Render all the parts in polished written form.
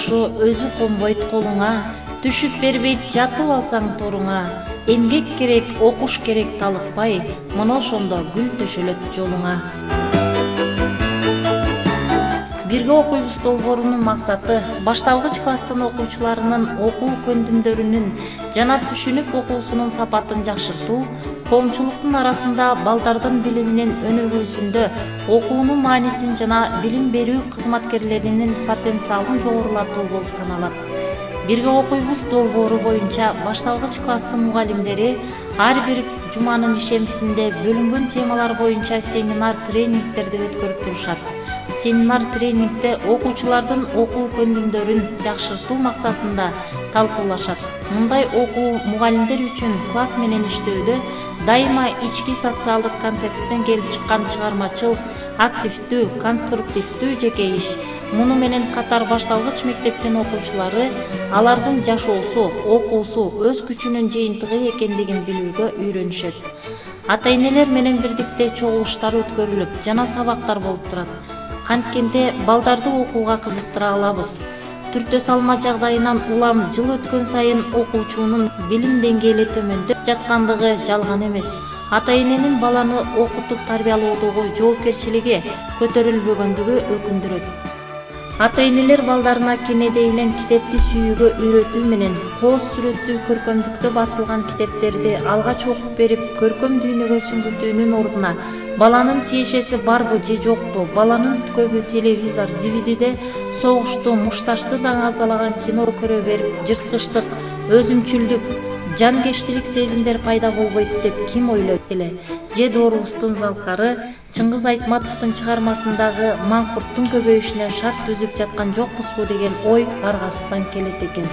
Ошо өзү конбойт колуңа, түшүп бербейт жатып алсаң торуңа. Эмгек керек, окуш керек талыкпай, мына ошондо гүл төшөлөт жолуңа. Бирге окуйбуз долбоорунун максаты башталгыч класстын окуучуларынын окуу көндүмдөрүнүн жана түшүнүк окуусунун сапатын жакшыртуу, коомчулуктун арасында балдардын билиминин өнүгүүсүндө окуунун маанисин жана билим берүү кызматкерлеринин потенциалын жогорулатуу болуп саналат. Бирге окуйбуз долбоору боюнча башталгыч класстын мугалимдери ар бир жуманын ишембисинде бөлүнгөн темалар боюнча семинар тренингтерди өткөрүп турушат. Семинар тренингде окуучулардын окуу көндүмдөрүн жакшыртуу максатында талкуулашат. Мындай окуу мугалимдер үчүн класс менен иштөөдө дайыма ички социалдык контексттен келип чыккан чыгармачыл, активдүү, конструктивдүү жеке иш. Муну менен катар башталгыч мектептин окуучулары алардын жашоосу, окуусу өз күчүнүн жыйынтыгы экендигин билүүгө үйрөнүшөт. Ата-энелер менен бирдикте чогулуштар өткөрүлүп, жана сабактар болуп турат. Канткенде балдарды окууга кызыктыра алабыз. Түртө салма жагдайынан улам жыл өткөн сайын окуучунун билим деңгээли төмөндөп жаткандыгы жалган эмес. Ата-эненин баланы окутуп тарбиялоодогу жоопкерчилиги көтөрүлбөгөндүгү өкүндүрөт. Ата-энелер балдарына кенедейинен китепти сүйүүгө үйрөтүү менен кооз сүрөттүү көркөмдүктө басылган китептерди алгач окуп берип, көркөм дүйнөгө сүңгүтүүнүн ордуна баланын тиешеси барбы же жокпу, баланын көбү телевизор, DVDде согушту, мушташты даңазалаган кино көрө берип, жырткычтык, өзүмчүлдүк, жанкештилик сезимдер пайда болбойт деп ким ойлойт эле? Же доорубуздун залкары Чыңгыз Айтматовдун чыгармасындагы маңкурттун көбөйүшүнө шарт түзүп жаткан жокпузбу деген ой аргасыздан келет экен.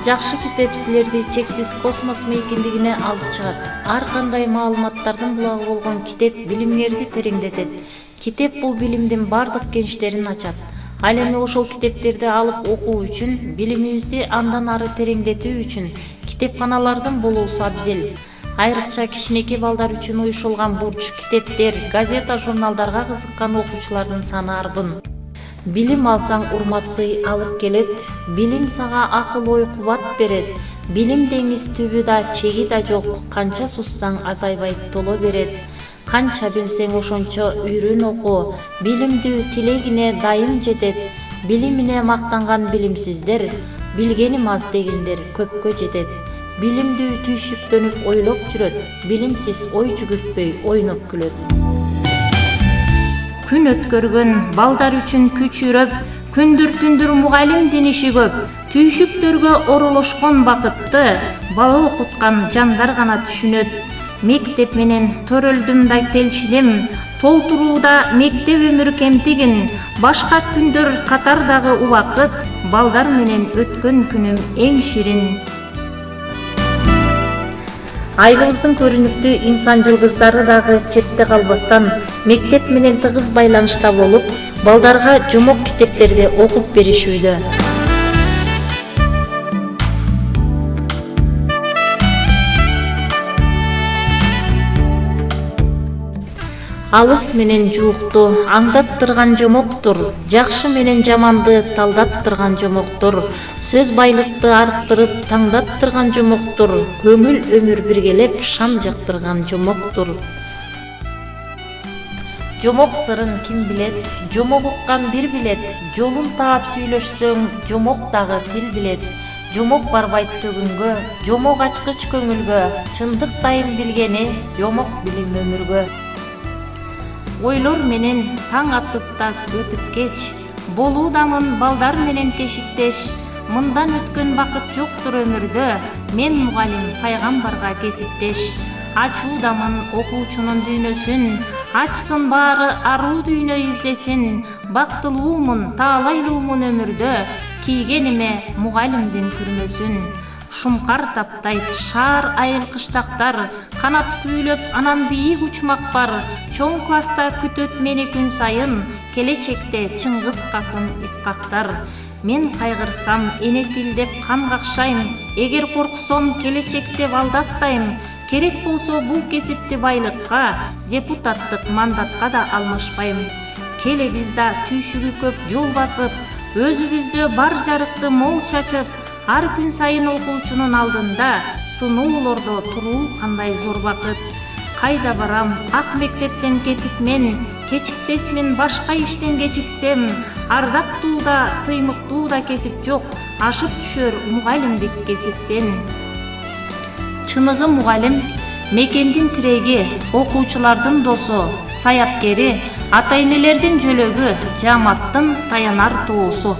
Жакшы китеп силерди чексиз космос мейкиндигине алып чыгат. Ар кандай маалыматтардын булагы болгон китеп билимиңерди тереңдетет. Китеп бул билимдин бардык кеништерин ачат. Ал эми ошол китептерди алып окуу үчүн, билимибизди андан ары тереңдетүү үчүн китепканалардын болуусу абзел. Айрыкча кичинекей балдар үчүн уюшулган бурч, китептер, газета, журналдарга кызыккан окуучулардын саны арбын. Билим алсаң урмат сый алып келет, билим сага акыл ой кубат берет. Билим деңиз түбү да, чеги да жок, канча суссаң азайбай толо берет. Канча билсең ошончо үйрөн окуу, билимдүү тилегине дайым жетет. Билимине мактанган билимсиздер, билгеним аз дегендер көпкө жетет. Билимдүү түйшүктөнүп ойлоп жүрөт, билимсиз ой жүгүртпөй ойноп күлөт. Күн өткөргөн балдар үчүн күчүрөп, күндүр-түндүр мугалимдин иши көп. Түйшүктөргө оролошкон бакытты бала окуткан жандар гана түшүнөт. Мектеп менен төрөлдүм телшилим, толтурууда мектеп өмүр кемтигин. Башка күндөр катардагы убакыт, балдар менен өткөн күнүм эң ширин. Айылыбыздын көрүнүктүү инсан жылгыздары дагы четте калбастан мектеп менен тыгыз байланышта болуп, балдарга жомок китептерди окуп беришүүдө. Алыс менен жуукту аңдаттырган жомоктур, жакшы менен жаманды талдаттырган жомоктур, сөз байлыкты арттырып таңдаттырган жомоктур, көңүл өмүр биргелеп шам жактырган жомоктур. Жомок сырын ким билет, жомок уккан бир билет, жолун таап сүйлөшсөң, жомок дагы тил билет. Жомок барбайт төгүнгө, жомок ачкыч көңүлгө, чындык дайым билгени, жомок билим өмүргө. Ойлор менен таң атып да өтүп кеч, болуудамын балдар менен тешиктеш. Мындан өткөн бакыт жоктур өмүрдө, мен мугалим пайгамбарга кесиптеш. Ачуудамын окуучунун дүйнөсүн, ачсын баары аруу дүйнө издесин. Бактылуумун, таалайлуумун өмүрдө, кийгениме мугалимдин күрмөсүн. Шумкар таптайт шаар айыл кыштактар, канат күүлөп анан бийик учмак бар. Чоң класста күтөт мени күн сайын, келечекте Чыңгыз Касым Исқақтар. Мен кайгырсам эне тилдеп кан какшайм, эгер корксом келечекте балдастайм. Керек болсо бул кесипти байлыкка, депутаттык мандатка да алмашпайм. Келебиз да түйшүгү көп жол басып, өзүбүздө бар жарыкты мол чачып, ар күн сайын окуучунун алдында сыноолордо туруу кандай зор бакыт. Кайда барам, ак мектептен кетип мен, кечикпесмин башка иштен кечиксем, ардактуу да, сыймыктуу да кесип жок, ашып түшөр мугалимдик кесиптен. Чыныгы мугалим мекендин тиреги, окуучулардын досу, саяпкери, ата-энелердин жөлөгү, жааматтын таянар тоосу.